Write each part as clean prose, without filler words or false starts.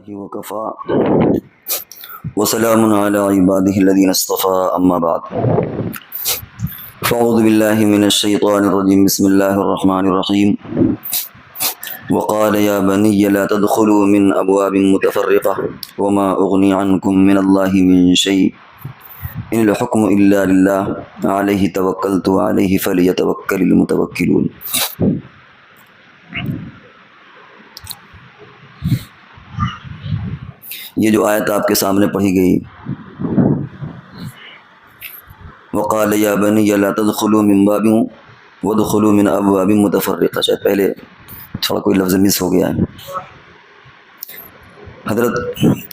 وكفى وسلام على عباده الذين اصطفى أما بعد فأعوذ بالله من الشيطان الرجيم بسم الله الرحمن الرحيم وقال يا بني لا تدخلوا من أبواب متفرقة وما أغني عنكم من الله من شيء إن الحكم إلا لله عليه توكلت وعليه فليتوكل المتوكلون۔ یہ جو آیت آپ کے سامنے پڑھی گئی، وقال یا بنی لا تدخلوا من باب وادخلوا من ابواب متفرقہ، شاید پہلے تھوڑا کوئی لفظ مس ہو گیا ہے۔ حضرت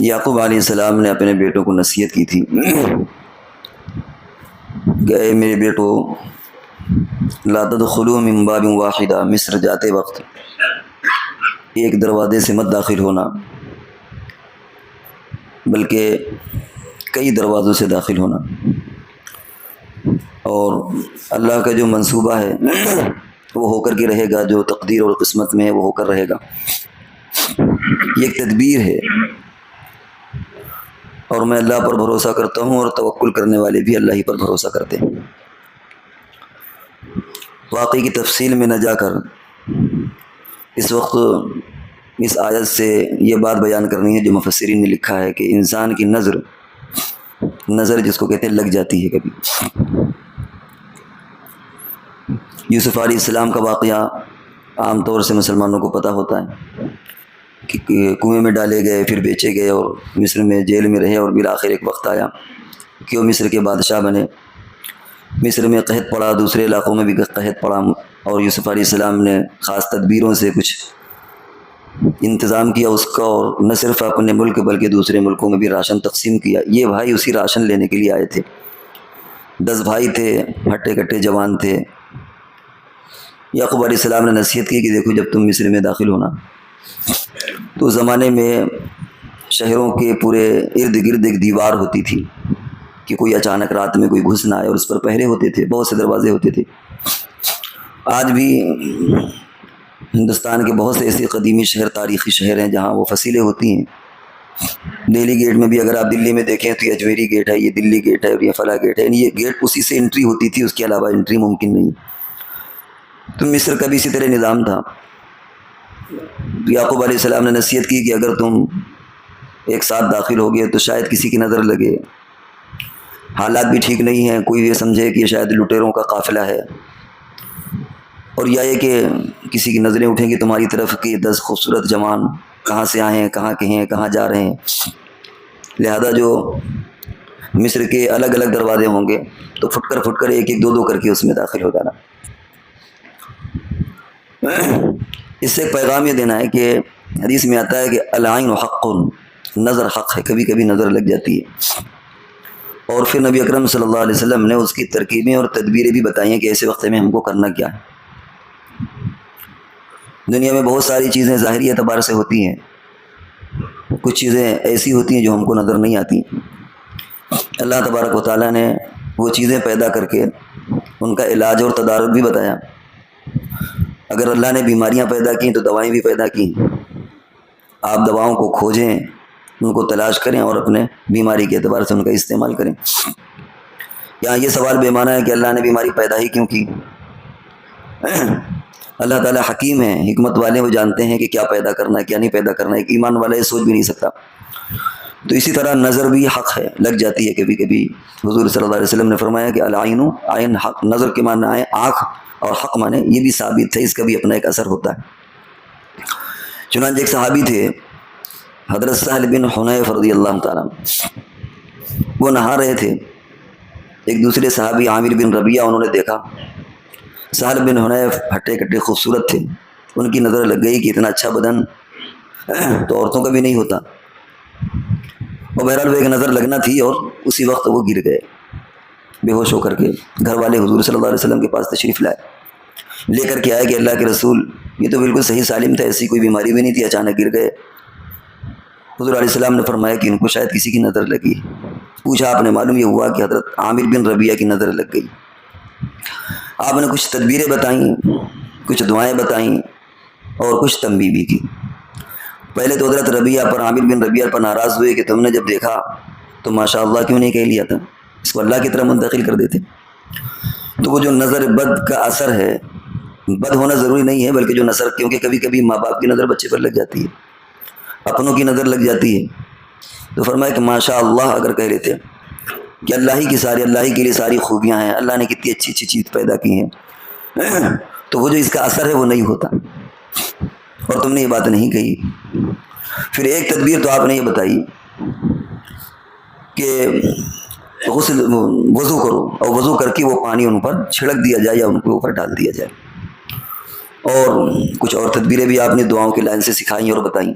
یعقوب علیہ السلام نے اپنے بیٹوں کو نصیحت کی تھی کہ اے میرے بیٹو لا تدخلوا من باب واحدہ، مصر جاتے وقت ایک دروازے سے مت داخل ہونا بلکہ کئی دروازوں سے داخل ہونا، اور اللہ کا جو منصوبہ ہے وہ ہو کر کے رہے گا، جو تقدیر اور قسمت میں ہے وہ ہو کر رہے گا۔ یہ ایک تدبیر ہے اور میں اللہ پر بھروسہ کرتا ہوں، اور توکل کرنے والے بھی اللہ ہی پر بھروسہ کرتے ہیں۔ واقعی کی تفصیل میں نہ جا کر اس وقت اس آیت سے یہ بات بیان کرنی ہے جو مفسرین نے لکھا ہے کہ انسان کی نظر جس کو کہتے ہیں لگ جاتی ہے کبھی۔ یوسف علیہ السلام کا واقعہ عام طور سے مسلمانوں کو پتہ ہوتا ہے کہ کنویں میں ڈالے گئے، پھر بیچے گئے اور مصر میں جیل میں رہے، اور بالآخر ایک وقت آیا کہ وہ مصر کے بادشاہ بنے۔ مصر میں قحط پڑا، دوسرے علاقوں میں بھی قحط پڑا، اور یوسف علیہ السلام نے خاص تدبیروں سے کچھ انتظام کیا اس کا، اور نہ صرف اپنے ملک بلکہ دوسرے ملکوں میں بھی راشن تقسیم کیا۔ یہ بھائی اسی راشن لینے کے لیے آئے تھے، 10 بھائی تھے، ہٹے کٹے جوان تھے۔ یعقوب علیہ السلام نے نصیحت کی کہ دیکھو جب تم مصر میں داخل ہونا تو اس زمانے میں شہروں کے پورے ارد گرد ایک دیوار ہوتی تھی کہ کوئی اچانک رات میں کوئی گھس نہ آئے، اور اس پر پہرے ہوتے تھے، بہت سے دروازے ہوتے تھے۔ آج بھی ہندوستان کے بہت سے ایسے قدیمی شہر، تاریخی شہر ہیں جہاں وہ فصیلیں ہوتی ہیں۔ دہلی گیٹ میں بھی اگر آپ دلی میں دیکھیں تو یہ اجمیری گیٹ ہے، یہ دلی گیٹ ہے، اور یہ فلاں گیٹ ہے، یہ گیٹ اسی سے انٹری ہوتی تھی، اس کے علاوہ انٹری ممکن نہیں۔ تو مصر کا بھی اسی طرح نظام تھا۔ یعقوب علیہ السلام نے نصیحت کی کہ اگر تم ایک ساتھ داخل ہو گئے تو شاید کسی کی نظر لگے، حالات بھی ٹھیک نہیں ہیں، کوئی یہ سمجھے کہ شاید لٹیروں کا قافلہ ہے، اور یا یہ کہ کسی کی نظریں اٹھیں گی تمہاری طرف کہ 10 خوبصورت جوان کہاں سے آئے ہیں، کہاں کے ہیں، کہاں جا رہے ہیں۔ لہذا جو مصر کے الگ الگ دروازے ہوں گے تو پھٹ کر ایک ایک دو کر کے اس میں داخل ہو جانا۔ اس سے ایک پیغام یہ دینا ہے کہ حدیث میں آتا ہے کہ العین حق، نظر حق ہے، کبھی کبھی نظر لگ جاتی ہے۔ اور پھر نبی اکرم صلی اللہ علیہ وسلم نے اس کی ترکیبیں اور تدبیریں بھی بتائی ہیں کہ ایسے وقت میں ہم کو کرنا کیا ہے۔ دنیا میں بہت ساری چیزیں ظاہری اعتبار سے ہوتی ہیں، کچھ چیزیں ایسی ہوتی ہیں جو ہم کو نظر نہیں آتی۔ اللہ تبارک و تعالیٰ نے وہ چیزیں پیدا کر کے ان کا علاج اور تدارک بھی بتایا۔ اگر اللہ نے بیماریاں پیدا کی تو دوائیں بھی پیدا کی، آپ دواؤں کو کھوجیں، ان کو تلاش کریں اور اپنے بیماری کے اعتبار سے ان کا استعمال کریں۔ یہاں یہ سوال بے معنی ہے کہ اللہ نے بیماری پیدا ہی کیوں کی؟ اللہ تعالیٰ حکیم ہے، حکمت والے، وہ جانتے ہیں کہ کیا پیدا کرنا ہے کیا نہیں پیدا کرنا ہے، ایک ایمان والا یہ سوچ بھی نہیں سکتا۔ تو اسی طرح نظر بھی حق ہے، لگ جاتی ہے کبھی کبھی۔ حضور صلی اللہ علیہ وسلم نے فرمایا کہ العین عین حق، نظر کے معنی آئے آنکھ، اور حق معنی یہ بھی ثابت ہے، اس کا بھی اپنا ایک اثر ہوتا ہے۔ چنانچہ ایک صحابی تھے حضرت سہل بن حنیف رضی اللہ تعالیٰ، وہ نہا رہے تھے، ایک دوسرے صحابی عامر بن ربیعہ انہوں نے دیکھا سہل بن حنیف ہٹے کٹے خوبصورت تھے، ان کی نظر لگ گئی کہ اتنا اچھا بدن تو عورتوں کا بھی نہیں ہوتا، اور بہرحال وہ ایک نظر لگنا تھی، اور اسی وقت وہ گر گئے بے ہوش ہو کر کے۔ گھر والے حضور صلی اللہ علیہ وسلم کے پاس تشریف لائے، لے کر کے آئے کہ اللہ کے رسول یہ تو بالکل صحیح سالم تھا، ایسی کوئی بیماری بھی نہیں تھی، اچانک گر گئے۔ حضور علیہ السلام نے فرمایا کہ ان کو شاید کسی کی نظر لگی۔ پوچھا آپ نے، معلوم یہ ہوا کہ حضرت عامر بن ربیعہ کی نظر لگ گئی۔ آپ نے کچھ تدبیریں بتائیں، کچھ دعائیں بتائیں، اور کچھ تنبیہ بھی کی۔ پہلے تو حضرت ربیعہ پر عامر بن ربیعہ پر ناراض ہوئے کہ تم نے جب دیکھا تو ماشاء اللہ کیوں نہیں کہہ لیا تھا، اس کو اللہ کی طرف منتقل کر دیتے۔ تو وہ جو نظر بد کا اثر ہے، بد ہونا ضروری نہیں ہے، بلکہ جو نظر، کیونکہ کبھی کبھی ماں باپ کی نظر بچے پر لگ جاتی ہے، اپنوں کی نظر لگ جاتی ہے، تو فرمایا کہ ماشاء اللہ اگر کہہ لیتے کہ اللہ ہی کے لیے ساری خوبیاں ہیں، اللہ نے کتنی اچھی اچھی چیز پیدا کی ہیں، تو وہ جو اس کا اثر ہے وہ نہیں ہوتا، اور تم نے یہ بات نہیں کہی۔ پھر ایک تدبیر تو آپ نے یہ بتائی کہ وضو کرو، اور وضو کر کے وہ پانی ان پر چھڑک دیا جائے یا ان کے اوپر ڈال دیا جائے، اور کچھ اور تدبیریں بھی آپ نے دعاؤں کی لائن سے سکھائیں اور بتائیں۔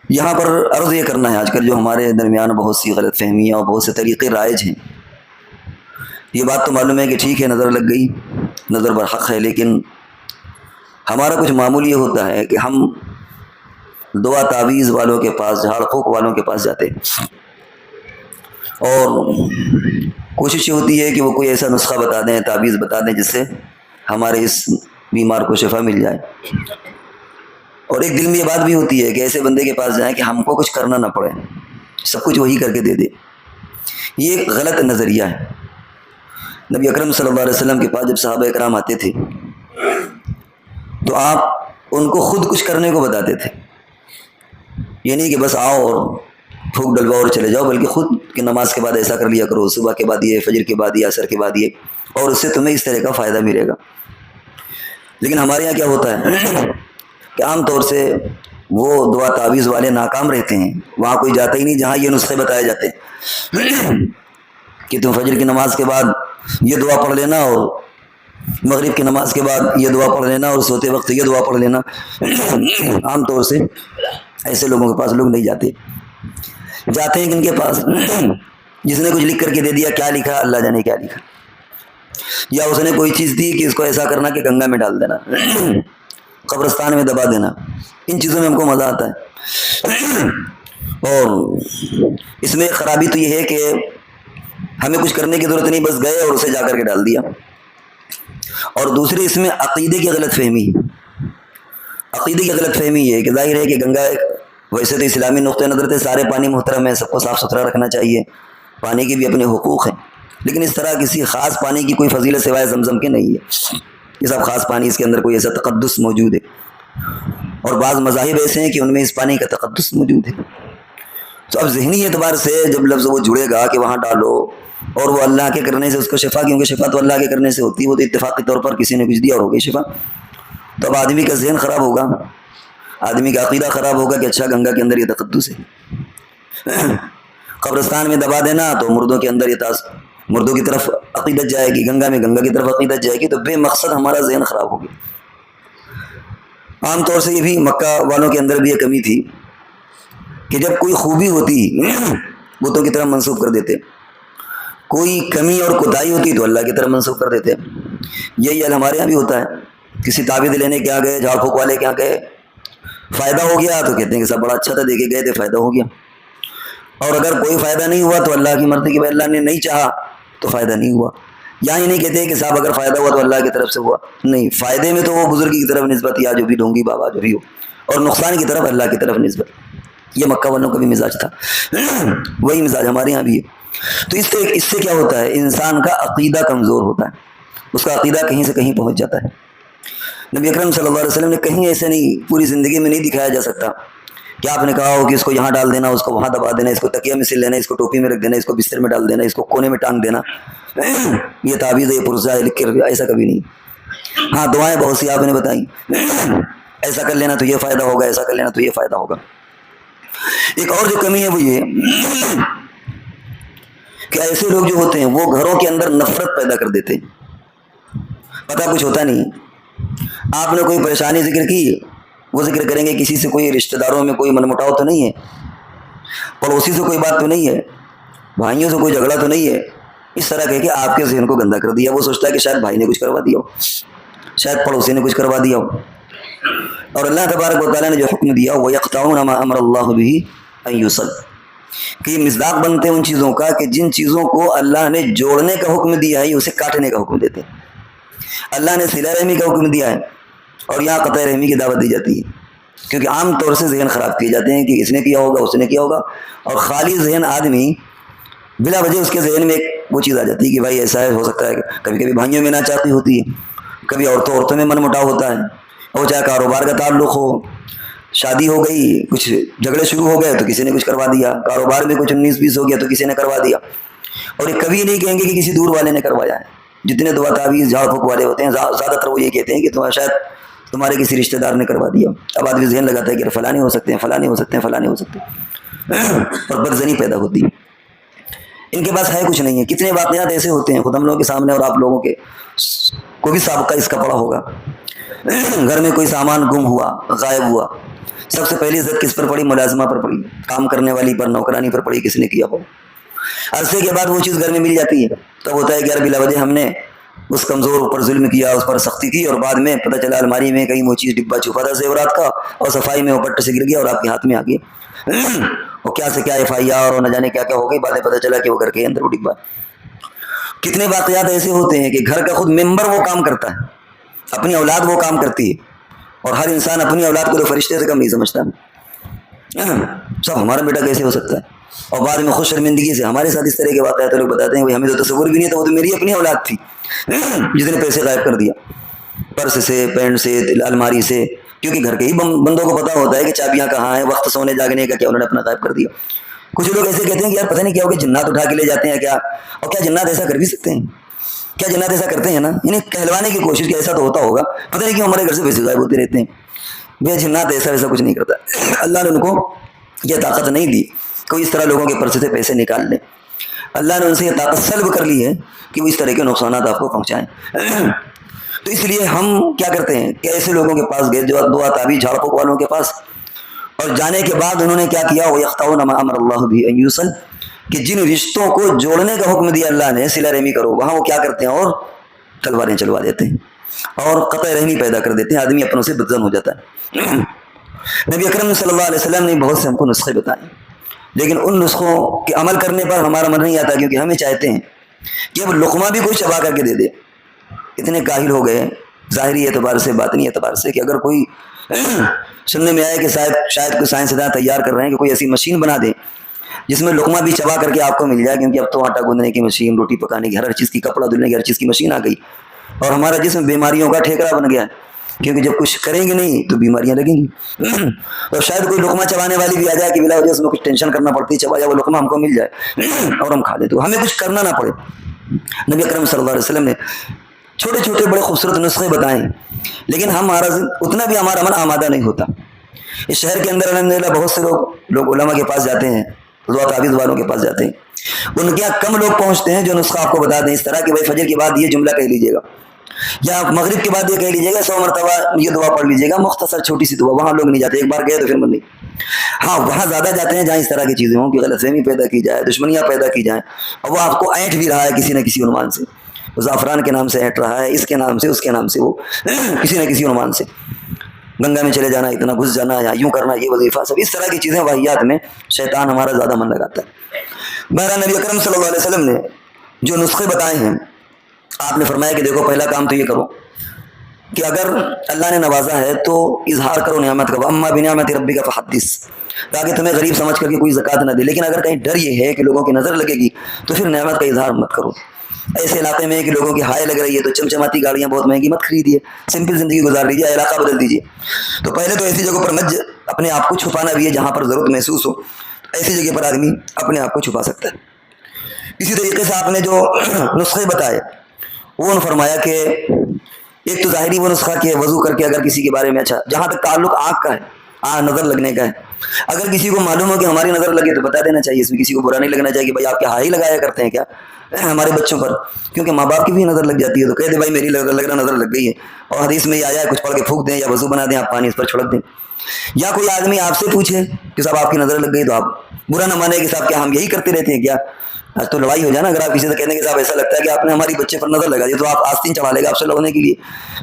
یہاں پر عرض یہ کرنا ہے، آج کل جو ہمارے درمیان بہت سی غلط فہمیاں اور بہت سے طریقے رائج ہیں، یہ بات تو معلوم ہے کہ ٹھیک ہے نظر لگ گئی، نظر برحق ہے، لیکن ہمارا کچھ معمول یہ ہوتا ہے کہ ہم دعا تعویذ والوں کے پاس، جھاڑ پھونک والوں کے پاس جاتے ہیں، اور کوشش یہ ہوتی ہے کہ وہ کوئی ایسا نسخہ بتا دیں، تعویذ بتا دیں جس سے ہمارے اس بیمار کو شفا مل جائے، اور ایک دل میں یہ بات بھی ہوتی ہے کہ ایسے بندے کے پاس جائیں کہ ہم کو کچھ کرنا نہ پڑے، سب کچھ وہی کر کے دے دے۔ یہ ایک غلط نظریہ ہے۔ نبی اکرم صلی اللہ علیہ وسلم کے پاس جب صحابہ اکرام آتے تھے تو آپ ان کو خود کچھ کرنے کو بتاتے تھے، یہ نہیں کہ بس آؤ اور پھونک ڈلواؤ اور چلے جاؤ، بلکہ خود کہ نماز کے بعد ایسا کر لیا کرو، صبح کے بعد یہ، فجر کے بعد یہ، عصر کے بعد یہ، اور اس سے تمہیں اس طرح کا فائدہ ملے گا۔ لیکن ہمارے یہاں کیا ہوتا ہے کہ عام طور سے وہ دعا تعویذ والے ناکام رہتے ہیں، وہاں کوئی جاتا ہی نہیں جہاں یہ نسخے بتائے جاتے ہیں کہ تم فجر کی نماز کے بعد یہ دعا پڑھ لینا، اور مغرب کی نماز کے بعد یہ دعا پڑھ لینا، اور سوتے وقت یہ دعا پڑھ لینا۔ عام طور سے ایسے لوگوں کے پاس لوگ نہیں جاتے، جاتے ہیں کن کے پاس؟ جس نے کچھ لکھ کر کے دے دیا، کیا لکھا اللہ جانے کیا لکھا، یا اس نے کوئی چیز دی کہ اس کو ایسا کرنا کہ گنگا میں ڈال دینا، قبرستان میں دبا دینا، ان چیزوں میں ہم کو مزہ آتا ہے۔ اور اس میں خرابی تو یہ ہے کہ ہمیں کچھ کرنے کی ضرورت نہیں، بس گئے اور اسے جا کر کے ڈال دیا۔ اور دوسری اس میں عقیدے کی غلط فہمی، عقیدے کی غلط فہمی یہ ہے کہ ظاہر ہے کہ گنگا ویسے تو اسلامی نقطۂ نظر سے سارے پانی محترم ہے، سب کو صاف ستھرا رکھنا چاہیے، پانی کے بھی اپنے حقوق ہیں، لیکن اس طرح کسی خاص پانی کی کوئی فضیلت سوائے زمزم کے نہیں ہے، یہ سب خاص پانی، اس کے اندر کوئی ایسا تقدس موجود ہے، اور بعض مذاہب ایسے ہیں کہ ان میں اس پانی کا تقدس موجود ہے۔ تو اب ذہنی اعتبار سے جب لفظ وہ جڑے گا کہ وہاں ڈالو، اور وہ اللہ کے کرنے سے اس کو شفا، کیونکہ شفا تو اللہ کے کرنے سے ہوتی ہے، وہ تو اتفاقی طور پر کسی نے کچھ دیا اور ہو گئی شفا، تو اب آدمی کا ذہن خراب ہوگا، آدمی کا عقیدہ خراب ہوگا کہ اچھا گنگا کے اندر یہ تقدس ہے، قبرستان میں دبا دینا تو مردوں کے اندر یہ مردوں کی طرف عقیدت جائے گی، گنگا میں گنگا کی طرف عقیدت جائے گی، تو بے مقصد ہمارا ذہن خراب ہو گیا۔ عام طور سے یہ بھی مکہ والوں کے اندر بھی یہ کمی تھی کہ جب کوئی خوبی ہوتی بتوں کی طرف منسوخ کر دیتے، کوئی کمی اور کوتاہی ہوتی تو اللہ کی طرف منسوخ کر دیتے۔ یہی حال ہمارے یہاں بھی ہوتا ہے، کسی تعویذ لینے کے یہاں گئے، جھاڑ پھونک والے کے یہاں گئے، فائدہ ہو گیا تو کہتے ہیں کہ سب بڑا اچھا تھا، دے کے گئے تھے فائدہ ہو گیا، اور اگر کوئی فائدہ نہیں ہوا تو اللہ کی مرضی کہ اللہ نے نہیں چاہا تو فائدہ نہیں ہوا۔ یہاں یہ نہیں کہتے کہ صاحب اگر فائدہ ہوا تو اللہ کی طرف سے ہوا، نہیں، فائدے میں تو وہ بزرگ کی طرف نسبت، یا جو بھی ڈھونگی بابا جو بھی ہو، اور نقصان کی طرف اللہ کی طرف نسبت۔ یہ مکہ والوں کا بھی مزاج تھا، وہی مزاج ہمارے یہاں بھی ہے۔ تو اس سے کیا ہوتا ہے، انسان کا عقیدہ کمزور ہوتا ہے، اس کا عقیدہ کہیں سے کہیں پہنچ جاتا ہے۔ نبی اکرم صلی اللہ علیہ وسلم نے کہیں ایسے نہیں، پوری زندگی میں نہیں دکھایا جا سکتا کہ آپ نے کہا ہو کہ اس کو یہاں ڈال دینا، اس کو وہاں دبا دینا، اس کو تکیہ میں سل لینا، اس کو ٹوپی میں رکھ دینا، اس کو بستر میں ڈال دینا، اس کو کونے میں ٹانگ دینا، یہ تعویذ ہے، یہ پرزہ ہے، لکھ کے رکھ، ایسا کبھی نہیں۔ ہاں دعائیں بہت سی آپ نے بتائیں، ایسا کر لینا تو یہ فائدہ ہوگا، ایسا کر لینا تو یہ فائدہ ہوگا۔ ایک اور جو کمی ہے وہ یہ کہ ایسے لوگ جو ہوتے ہیں وہ گھروں کے اندر نفرت پیدا کر دیتے ہیں، پتہ کچھ ہوتا نہیں، آپ نے کوئی پریشانی ذکر کی، وہ ذکر کریں گے کسی سے کوئی رشتہ داروں میں کوئی من مٹاؤ تو نہیں ہے، پڑوسی سے کوئی بات تو نہیں ہے، بھائیوں سے کوئی جھگڑا تو نہیں ہے، اس طرح کہہ کے آپ کے ذہن کو گندا کر دیا۔ وہ سوچتا ہے کہ شاید بھائی نے کچھ کروا دیا ہو، شاید پڑوسی نے کچھ کروا دیا ہو، اور اللہ تبارک و تعالیٰ نے جو حکم دیا وَيَقْطَعُونَ مَا أَمَرَ اللَّهُ بِهِ أَن يُوصَلَ، کہ یہ مصداق بنتے ہیں ان چیزوں کا کہ جن چیزوں کو اللہ نے جوڑنے کا حکم دیا ہے اسے کاٹنے کا حکم دیتے ہیں۔ اللہ نے صلہ رحمی کا حکم دیا ہے اور یہاں قطع رحمی کی دعوت دی جاتی ہے، کیونکہ عام طور سے ذہن خراب کیے جاتے ہیں کہ اس نے کیا ہوگا، اس نے کیا ہوگا، اور خالی ذہن آدمی بلا وجہ اس کے ذہن میں ایک وہ چیز آ جاتی ہے کہ بھائی ایسا ہے، ہو سکتا ہے کہ کبھی کبھی بھائیوں میں ناچاقی ہوتی ہے، کبھی عورتوں میں من مٹاؤ ہوتا ہے، اور چاہے کاروبار کا تعلق ہو، شادی ہو گئی، کچھ جھگڑے شروع ہو گئے تو کسی نے کچھ کروا دیا، کاروبار میں کچھ 19-20 ہو گیا تو کسی نے کروا دیا، اور یہ کبھی نہیں کہیں گے کہ کسی دور والے نے کروایا ہے۔ جتنے دعا تعویذ جھاڑ پھونک والے ہوتے ہیں زیادہ تر وہ یہ کہتے ہیں کہ تمہیں شاید تمہارے کسی رشتہ دار نے کروا دیا۔ اب آدمی ذہن لگاتا ہے کہ فلاں نہیں ہو سکتے ہیں، فلاں نہیں ہو سکتے ہیں، فلاں نہیں ہو سکتے، اور بدزنی پیدا ہوتی ہے۔ ان کے پاس ہے کچھ نہیں ہے۔ کتنے واقعات ایسے ہوتے ہیں خود ہم لوگوں کے سامنے، اور آپ لوگوں کے کو بھی سابقہ اس کا پڑا ہوگا۔ گھر میں کوئی سامان گم ہوا، غائب ہوا، سب سے پہلی عزت کس پر پڑی؟ ملازمہ پر پڑی، کام کرنے والی پر، نوکرانی پر پڑی، کس نے کیا ہو۔ عرصے کے بعد وہ چیز گھر میں مل جاتی ہے، تب ہوتا ہے کہ یار بلا وجہ ہم نے اس کمزور پر ظلم کیا، اس پر سختی کی، اور بعد میں پتہ چلا الماری میں کہیں وہ چیز ڈبہ چھپا تھا زیورات کا، اور صفائی میں وہ پٹ سے گر گیا اور آپ کے ہاتھ میں آ گیا، اور کیا سے کیا FIR اور نہ جانے کیا کیا ہو گئی، بعدیں پتہ چلا کہ وہ گھر کے اندر وہ ڈبہ۔ کتنے واقعات ایسے ہوتے ہیں کہ گھر کا خود ممبر وہ کام کرتا ہے، اپنی اولاد وہ کام کرتی ہے، اور ہر انسان اپنی اولاد کو تو فرشتے سے کم نہیں سمجھتا، سب ہمارا بیٹا کیسے ہو سکتا ہے، اور بعد میں خوش شرمندگی سے ہمارے ساتھ اس طرح کے واقعات لوگ بتاتے ہیں، ہمیں تو تصور بھی نہیں تھا، وہ تو میری اپنی اولاد تھی جس نے پیسے غائب کر دیا، پرس سے، پینٹ سے، الماری سے، کیونکہ گھر کے ہی بندوں کو پتا ہوتا ہے کہ چابیاں کہاں ہیں، وقت سونے جاگنے کا کیا انہوں نے اپنا غائب کر دیا۔ کچھ لوگ ایسے کہتے ہیں کہ یار پتہ نہیں کیا ہو کہ جنات اٹھا کے لے جاتے ہیں کیا، اور کیا جنات ایسا کر بھی سکتے ہیں؟ کیا جنات ایسا کرتے ہیں نا، انہیں کہلوانے کی کوشش کہ ایسا تو ہوتا ہوگا، پتہ نہیں کیوں ہمارے گھر سے پیسے غائب ہوتے رہتے ہیں۔ بے جنات ایسا ویسا کچھ نہیں کرتا، اللہ نے ان کو یہ طاقت نہیں دی کوئی اس طرح لوگوں کے پرس سے پیسے نکال لے، اللہ نے ان سے یہ طاقت سلب کر لی ہے کہ وہ اس طرح کے نقصانات آپ کو پہنچائیں۔ تو اس لیے ہم کیا کرتے ہیں کہ ایسے لوگوں کے پاس گئے جو دعا تعویذ جھاڑ پھونک والوں کے پاس، اور جانے کے بعد انہوں نے کیا کیا، وَيَقْطَعُونَ مَا أَمَرَ اللَّهُ بِهِ أَن يُوصَلَ، کہ جن رشتوں کو جوڑنے کا حکم دیا اللہ نے، صلہ رحمی کرو، وہاں وہ کیا کرتے ہیں اور تلواریں چلوا دیتے ہیں اور قطع رحمی پیدا کر دیتے ہیں، آدمی اپنوں سے بدظن ہو جاتا ہے۔ نبی اکرم صلی اللہ علیہ وسلم نے بہت سے ہم کو نسخے بتائے، لیکن ان نسخوں کے عمل کرنے پر ہمارا من نہیں آتا، کیونکہ ہمیں چاہتے ہیں کہ اب لقمہ بھی کوئی چبا کر کے دے دے۔ اتنے کاہل ہو گئے ظاہری اعتبار سے، باطنی اعتبار سے، کہ اگر کوئی سننے میں آئے کہ شاید کوئی سائنسداں تیار کر رہے ہیں کہ کوئی ایسی مشین بنا دے جس میں لقمہ بھی چبا کر کے آپ کو مل جائے، کیونکہ اب تو آٹا گوندنے کی مشین، روٹی پکانے کی، ہر چیز کی، کپڑا دھلنے کی ہر چیز کی مشین آ گئی، اور ہمارا جسم بیماریوں کا ٹھیکرا بن گیا ہے، کیونکہ جب کچھ کریں گے نہیں تو بیماریاں لگیں گی۔ اور شاید کوئی لقمہ چبانے والی بھی آ جائے کہ بلا وجہ اس میں کچھ ٹینشن کرنا پڑتی ہے، چبایا وہ لقمہ ہم کو مل جائے اور ہم کھا لیں، تو ہمیں کچھ کرنا نہ پڑے۔ نبی اکرم صلی اللہ علیہ وسلم نے چھوٹے چھوٹے بڑے خوبصورت نسخے بتائیں، لیکن اتنا بھی ہمارا من آمادہ نہیں ہوتا۔ اس شہر کے اندر الحمدللہ بہت سے لوگ علماء کے پاس جاتے ہیں، دعا تعویذ والوں کے پاس جاتے ہیں، ان کے یہاں کم لوگ پہنچتے ہیں جو نسخہ آپ کو بتا دیں اس طرح کہ بھائی فجر کے بعد یہ جملہ کہہ لیجیے گا، یا مغرب کے بعد یہ کہہ لیجیے گا، 100 مرتبہ یہ دعا پڑھ لیجیے گا، مختصر چھوٹی سی دعا۔ وہاں لوگ نہیں جاتے، ایک بار گئے تو پھر من نہیں۔ ہاں وہاں زیادہ جاتے ہیں جہاں اس طرح کی چیزیں ہوں کہ غلط فہمی پیدا کی جائے، دشمنیاں پیدا کی جائیں، اور وہ آپ کو اینٹ بھی رہا ہے کسی نہ کسی عنوان سے، زعفران کے نام سے اینٹ رہا ہے، اس کے نام سے، اس کے نام سے، وہ کسی نہ کسی عنوان سے، گنگا میں چلے جانا، اتنا گھس جانا، یا یوں کرنا، یہ وظیفہ، سب اس طرح کی چیزیں واحیات میں شیطان ہمارا زیادہ من لگاتا ہے۔ بہرحال نبی اکرم صلی اللہ علیہ وسلم نے جو نسخے بتائے ہیں، آپ نے فرمایا کہ دیکھو پہلا کام تو یہ کرو کہ اگر اللہ نے نوازا ہے تو اظہار کرو نعمت کا، وَأَمَّا بِنِعْمَتِ رَبِّكَ فَحَدِّثْ، تاکہ تمہیں غریب سمجھ کر کے کوئی زکوٰۃ نہ دے، لیکن اگر کہیں ڈر یہ ہے کہ لوگوں کی نظر لگے گی تو پھر نعمت کا اظہار مت کرو۔ ایسے علاقے میں کہ لوگوں کی ہائے لگ رہی ہے تو چمچماتی گاڑیاں بہت مہنگی مت خریدیے، سمپل زندگی گزار لیجیے، علاقہ بدل دیجیے۔ تو پہلے تو ایسی جگہ پر مت اپنے آپ کو چھپانا بھی ہے جہاں پر ضرورت محسوس ہو، ایسی جگہ پر آدمی اپنے آپ کو چھپا سکتا ہے۔ اسی طریقے سے آپ نے جو نسخے بتائے وہ فرمایا کہ ایک تو ظاہری وہ نسخہ کہ وضو کر کے اگر کسی کے بارے میں، اچھا جہاں تک تعلق آنکھ کا ہے، نظر لگنے کا ہے، اگر کسی کو معلوم ہو کہ ہماری نظر لگے تو بتا دینا چاہیے، اس میں کسی کو برا نہیں لگنا چاہیے کہ بھائی آپ کیا ہائی لگایا کرتے ہیں کیا ہمارے بچوں پر، کیونکہ ماں باپ کی بھی نظر لگ جاتی ہے، تو کہہ دیں بھائی میری نظر لگ گئی ہے، اور حدیث میں یہ آیا ہے کچھ پڑھ کے پھونک دیں یا وضو بنا دیں، آپ پانی اس پر چھڑک دیں۔ یا کوئی آدمی آپ سے پوچھے کہ صاحب آپ کی نظر لگ گئی، تو آپ برا نہ مانے کہ صاحب کیا ہم یہی کرتے رہتے ہیں کیا، آج تو لڑائی ہو جائے نا، اگر آپ کسی سے کہنے کہ صاحب ایسا لگتا ہے کہ آپ نے ہماری بچے پر نظر لگا دی، تو آپ آستین چڑھا لے گا آپ سے لڑنے کے لیے،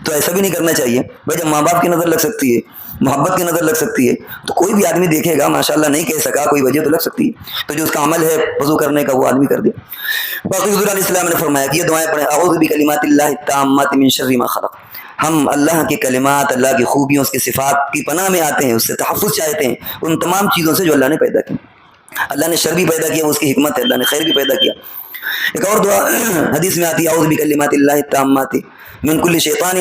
تو ایسا بھی نہیں کرنا چاہیے بھائی۔ جب ماں باپ کی نظر لگ سکتی ہے، محبت کی نظر لگ سکتی ہے، تو کوئی بھی آدمی دیکھے گا ماشاءاللہ نہیں کہہ سکا، کوئی وجہ تو لگ سکتی ہے، تو جو اس کا عمل ہے وضو کرنے کا وہ آدمی کر دے۔ باقی حضور علیہ السلام نے فرمایا کہ یہ دعائیں پڑھیں، اعوذ بکلمات اللہ التامات من شر ما خلق، ہم اللہ کے کلمات، اللہ کی خوبیوں، اس کی صفات کی پناہ میں آتے ہیں، اس سے تحفظ چاہتے ہیں، ان تمام چیزوں سے جو اللہ نے پیدا کی. اللہ نے شر بھی پیدا کیا، وہ اس کی حکمت ہے، اللہ نے خیر بھی پیدا کیا. ایک اور دعا حدیث میں آتی ہے، اعوذ بکلمات اللہ التامات من کل شیطان،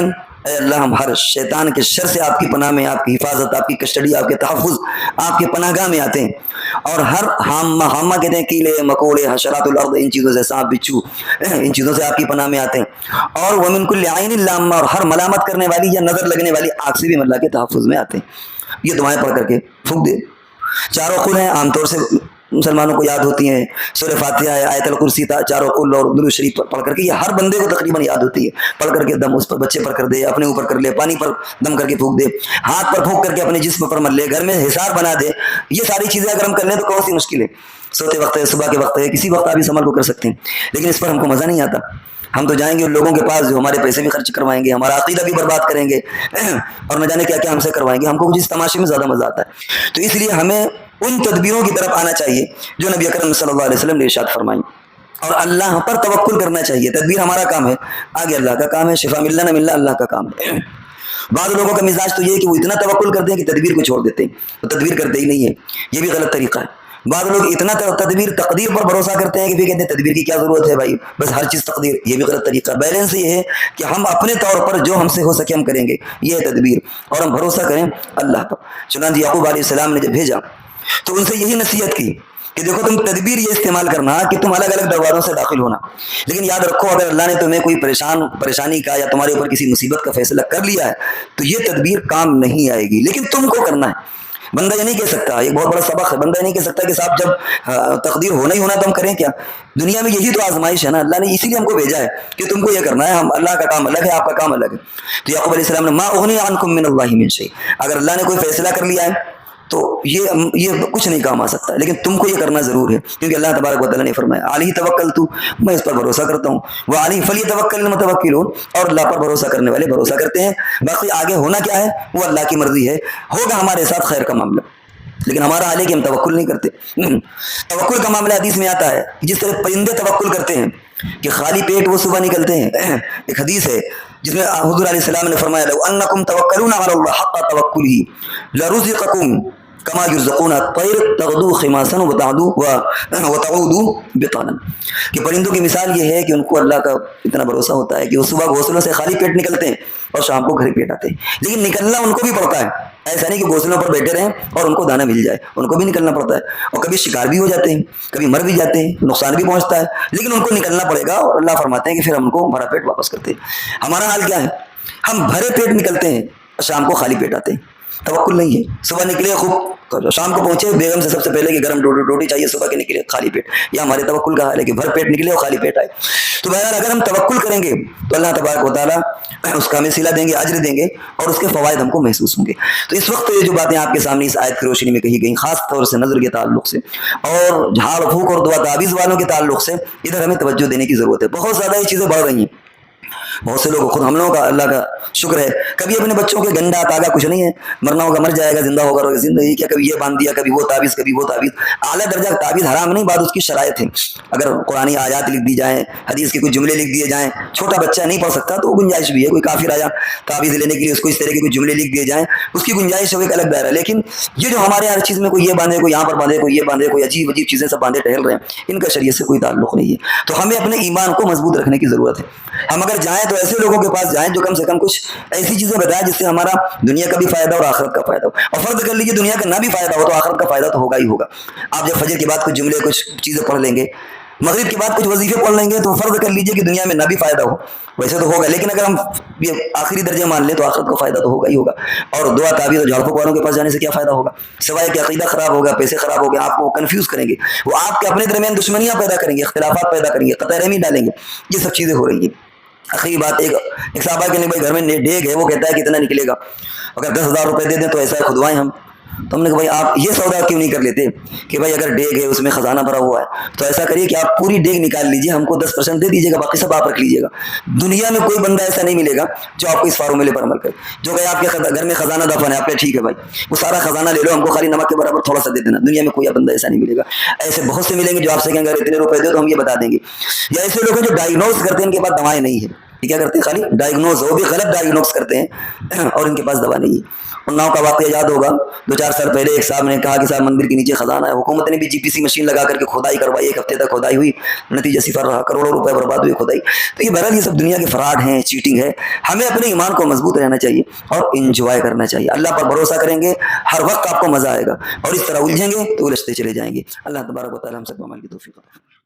اے اللہ ہم ہر شیطان کے شر سے آپ کی پناہ میں، آپ کی حفاظت، آپ کی کسٹڈی، آپ کے تحفظ، آپ کے پناہ گاہ میں آتے ہیں. اور ہر ہامہ کہتے ہیں کیڑے مکوڑے، حشرات الارض، ان چیزوں سے، سانپ بچھو، ان چیزوں سے آپ کی پناہ میں آتے ہیں. اور ومن کل عین لامہ، اور ہر ملامت کرنے والی یا نظر لگنے والی آنکھ سے بھی اللہ کے تحفظ میں آتے ہیں. یہ دعائیں پڑھ کر کے پھونک دے. چاروں قل ہیں، عام طور سے مسلمانوں کو یاد ہوتی ہیں، سورہ فاتحہ ہے، آیت الکرسی، چاروں قل اور درود شریف پڑھ کر کے یہ ہر بندے کو تقریباً یاد ہوتی ہے. پڑھ کر کے دم اس پر بچے پر کر دے، اپنے اوپر کر لے، پانی پر دم کر کے پھونک دے، ہاتھ پر پھونک کر کے اپنے جسم پر مل لے، گھر میں حصار بنا دے. یہ ساری چیزیں اگر ہم کر لیں تو کون سی مشکل ہے؟ سوتے وقت ہے، صبح کے وقت ہے، کسی وقت آپ اس عمل کو کر سکتے ہیں. لیکن اس پر ہم کو مزہ نہیں آتا. ہم تو جائیں گے لوگوں کے پاس جو ہمارے پیسے بھی خرچ کروائیں گے، ہمارا عقیدہ بھی برباد کریں گے، اور نہ جانے کیا کیا ہم سے کروائیں گے. ہم کو جس تماشے میں زیادہ مزہ آتا ہے. تو اس لیے ہمیں ان تدبیروں کی طرف آنا چاہیے جو نبی اکرم صلی اللہ علیہ وسلم نے ارشاد فرمائی، اور اللہ پر توکل کرنا چاہیے. تدبیر ہمارا کام ہے، آگے اللہ کا کام ہے. شفا ملنا نہ ملنا اللہ کا کام ہے. بعض لوگوں کا مزاج تو یہ ہے کہ وہ اتنا توکل کرتے ہیں کہ تدبیر کو چھوڑ دیتے ہیں، وہ تدبیر کرتے ہی نہیں ہے. یہ بھی غلط طریقہ ہے. بعض لوگ اتنا تقدیر پر بھروسہ کرتے ہیں کہ پھر کہتے ہیں تدبیر کی کیا ضرورت ہے بھائی، بس ہر چیز تقدیر. یہ بھی غلط طریقہ. بیلنس یہ ہے کہ ہم اپنے طور پر جو ہم سے ہو سکے ہم کریں گے، یہ ہے تدبیر، اور ہم بھروسہ کریں اللہ پر. چنانچہ یعقوب علیہ السلام نے جب بھیجا تو ان سے یہی نصیحت کی کہ دیکھو تم تدبیر یہ استعمال کرنا کہ تم الگ الگ دروازوں سے داخل ہونا، لیکن یاد رکھو اگر اللہ نے تمہیں کوئی پریشانی کا یا تمہارے اوپر کسی مصیبت کا فیصلہ کر لیا ہے تو یہ تدبیر کام نہیں آئے گی، لیکن تم کو کرنا ہے. بندہ یہ نہیں کہہ سکتا، ایک بہت بڑا سبق ہے، بندہ یہ نہیں کہہ سکتا کہ صاحب جب تقدیر ہونا ہی ہونا تو ہم کریں کیا. دنیا میں یہی تو آزمائش ہے نا، اللہ نے اسی لیے ہم کو بھیجا ہے کہ تم کو یہ کرنا ہے. ہم اللہ کا کام الگ ہے، آپ کا کام الگ ہے. تو یعقوب علیہ السلام نے ما اغنی عنکم من اللہ من شیء، اگر اللہ نے کوئی فیصلہ کر لیا ہے تو یہ کچھ نہیں کام آ سکتا، لیکن تم کو یہ کرنا ضرور ہے، کیونکہ اللہ تبارک و تعالیٰ نے فرمایا علیہ توکلت، میں اس پر بھروسہ کرتا ہوں، وعلیہ فلیتوکل المتوکلون، اور اللہ پر بھروسہ کرنے والے بھروسہ کرتے ہیں. باقی آگے ہونا کیا ہے وہ اللہ کی مرضی ہے، ہوگا ہمارے ساتھ خیر کا معاملہ، لیکن ہمارا حال ہے کہ ہم توکل نہیں کرتے. توکل کا معاملہ حدیث میں آتا ہے جس طرح پرندے توکل کرتے ہیں کہ خالی پیٹ وہ صبح نکلتے ہیں. ایک حدیث ہے جس میں حضور علیہ السلام نے فرمایا لو انکم توکلون علی اللہ حق توکلہ لرزقکم کما یرزقون الطیر تغدو خماسا وتعود بطانا، کہ پرندوں کی مثال یہ ہے کہ ان کو اللہ کا اتنا بھروسہ ہوتا ہے کہ وہ صبح گھونسلوں سے خالی پیٹ نکلتے ہیں اور شام کو گھر پیٹ آتے ہیں. لیکن نکلنا ان کو بھی پڑتا ہے، ایسا نہیں کہ گھونسلوں پر بیٹھے رہیں اور ان کو دانا مل جائے، ان کو بھی نکلنا پڑتا ہے. اور کبھی شکار بھی ہو جاتے ہیں، کبھی مر بھی جاتے ہیں، نقصان بھی پہنچتا ہے، لیکن ان کو نکلنا پڑے گا. اور اللہ فرماتے ہیں کہ پھر ہم کو بھرا پیٹ واپس کرتے ہیں. ہمارا حال کیا ہے؟ ہم بھرے پیٹ نکلتے ہیں اور شام کو خالی پیٹ آتے ہیں. توکل نہیں ہے. صبح نکلے خوب، شام کو پہنچے بیگم سے سب سے پہلے کہ گرم روٹی چاہیے، صبح کے نکلے خالی پیٹ. یہ ہمارے توکل کا حال ہے کہ بھر پیٹ نکلے اور خالی پیٹ آئے. تو بہرحال اگر ہم توکل کریں گے تو اللہ تبارک و تعالیٰ اس کا ہمیں صلہ دیں گے، اجر دیں گے، اور اس کے فوائد ہم کو محسوس ہوں گے. تو اس وقت یہ جو باتیں آپ کے سامنے اس آیت کی روشنی میں کہی گئیں، خاص طور سے نظر کے تعلق سے اور جھاڑ پھونک اور دعا تعویذ والوں کے تعلق سے، ادھر ہمیں توجہ دینے کی ضرورت ہے. بہت زیادہ یہ چیزیں بڑھ رہی ہیں. بہت سے لوگ، خود ہم لوگوں کا اللہ کا شکر ہے، کبھی اپنے بچوں کے گنڈا تاگا کچھ نہیں ہے، مرنا ہوگا مر جائے گا، زندہ ہوگا روگا زندگی کیا، کبھی یہ باندھ دیا، کبھی وہ تعویذ، کبھی وہ تعویذ. اعلیٰ درجہ تعویذ حرام نہیں، بعد اس کی شرائط ہے. اگر قرآنی آیات لکھ دی جائیں، حدیث کے کچھ جملے لکھ دیے جائیں، چھوٹا بچہ نہیں پڑھ سکتا تو وہ گنجائش بھی ہے. کوئی کافر آیا تعویذ لینے کے لیے اس کو اس طرح کے کچھ جملے لکھ دیے جائیں، اس کی گنجائش ہے، وہ ایک الگ دائرہ. لیکن یہ جو ہمارے ہر چیز میں کوئی یہ باندھے، کوئی یہاں پر باندھے، کوئی یہ باندھے، کوئی عجیب عجیب چیزیں سب باندھے ٹہل رہے ہیں، ان کا شریعت سے کوئی تعلق نہیں ہے. تو ہمیں اپنے ایمان کو مضبوط رکھنے کی ضرورت ہے. ہم اگر جائیں تو ایسے لوگوں کے پاس جائیں جو کم سے کم کچھ ایسی چیزیں بتائیں جس سے ہمارا دنیا کا بھی فائدہ اور آخرت کا فائدہ ہو. اور فرض کر لیجیے دنیا کا نہ بھی فائدہ ہو تو آخرت کا فائدہ تو ہوگا ہی ہوگا. آپ جب فجر کے بعد کچھ جملے، کچھ چیزیں پڑھ لیں گے، مغرب کے بعد کچھ وظیفے پڑھ لیں گے، تو فرض کر لیجیے کہ دنیا میں نہ بھی فائدہ ہو، ویسے تو ہوگا، لیکن اگر ہم یہ آخری درجے مان لیں تو آخرت کا فائدہ تو ہوگا ہی ہوگا. اور دعا تعویذ اور جھاڑ پھونک والوں کے پاس جانے سے کیا فائدہ ہوگا، سوائے کہ عقیدہ خراب ہوگا، پیسے خراب ہو گئے، آپ کو کنفیوز کریں گے، وہ آپ کے اپنے درمیان دشمنیاں پیدا کریں گے، اختلافات پیدا کریں گے، قطع رحمی ڈالیں گے. یہ سب چیزیں ہو رہی ہیں. آخری بات، ایک صاحبہ کے لیے بھائی گھر میں ڈیگ ہے، وہ کہتا ہے کہ اتنا نکلے گا، اگر 10,000 روپے دے دیں تو ایسا کھدوائیں ہم. تو ہم نے کہا بھائی آپ یہ سودا کیوں نہیں کر لیتے کہ بھائی اگر ڈیگ ہے اس میں خزانہ بھرا ہوا ہے تو ایسا کریے کہ آپ پوری ڈیگ نکال لیجیے، ہم کو 10% دے دیجیے گا، باقی سب آپ رکھ لیجیے گا. دنیا میں کوئی بندہ ایسا نہیں ملے گا جو آپ کو اس فارمولے پر عمل کرے، جو کہ آپ کے گھر میں خزانہ دفن ہے، آپ نے ٹھیک ہے بھائی وہ سارا خزانہ لے لو، ہم کو خالی نمک کے برابر تھوڑا سا دے دینا. دنیا میں کوئی بندہ ایسا نہیں ملے گا. ایسے بہت سے ملیں گے جو آپ سے کہیں گے اتنے روپے دو تو ہم یہ بتا دیں گے. یا ایسے لوگ ہیں جو ڈائگنوز کرتے ہیں ان کے پاس دوائیں نہیں ہے، یہ کیا کرتے ہیں؟ خالی ڈائگنوز، وہ بھی غلط ڈائگنوز کرتے ہیں اور ان کے پاس دوا نہیں ہے۔ اناؤ کا واقعہ یاد ہوگا، 2-4 سال پہلے ایک صاحب نے کہا کہ صاحب مندر کے نیچے خزانہ ہے، حکومت نے بھی جی پی سی مشین لگا کر کے کھدائی کروائی، 1 ہفتے تک کھدائی ہوئی، نتیجہ صفر رہا، کروڑوں روپے برباد ہوئے کھدائی۔ تو یہ بہرحال یہ سب دنیا کے فراڈ ہیں، چیٹنگ ہے۔ ہمیں اپنے ایمان کو مضبوط رہنا چاہیے اور انجوائے کرنا چاہیے، اللہ پر بھروسہ کریں گے، ہر وقت آپ کو مزہ آئے گا، اور اس طرح الجھیں گے تو الجھتے چلے جائیں گے۔ اللہ تبارک و تعالی ہم سب کو عمل کی توفیق عطا فرمائے۔